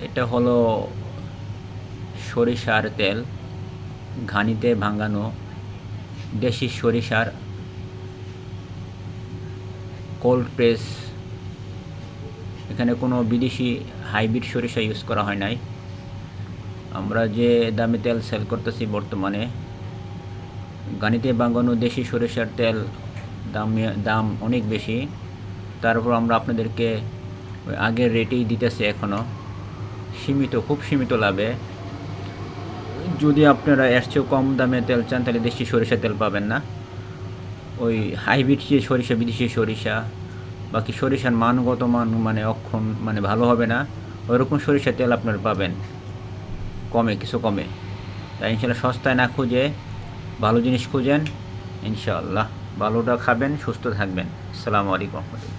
এটা হলো সরিষার তেল, ঘানিতে ভাঙানো দেশি সরিষার কোল্ড প্রেস। এখানে কোনো বিদেশি হাইব্রিড সরিষা ইউজ করা হয় নাই। আমরা যে দামে তেল সেল করতেছি বর্তমানে, ঘানিতে ভাঙানো দেশি সরিষার তেল দাম অনেক বেশি। তারপর আমরা আপনাদেরকে ওই আগের রেটেই দিতেছি এখনও, খুব সীমিত লাভে। যদি আপনারা এর চেয়েও কম দামে তেল চান তাহলে দেশি সরিষা তেল পাবেন না। ওই হাইব্রিড যে সরিষা, বিদেশি সরিষা, বাকি সরিষার মানগত মান ভালো হবে না, ওইরকম সরিষা তেল আপনারা পাবেন কিছু কমে। তাই ইনশাল্লাহ সস্তায় না খুঁজে ভালো জিনিস খুঁজেন, ইনশাআল্লাহ ভালোটা খাবেন, সুস্থ থাকবেন। আসসালামু আলাইকুম।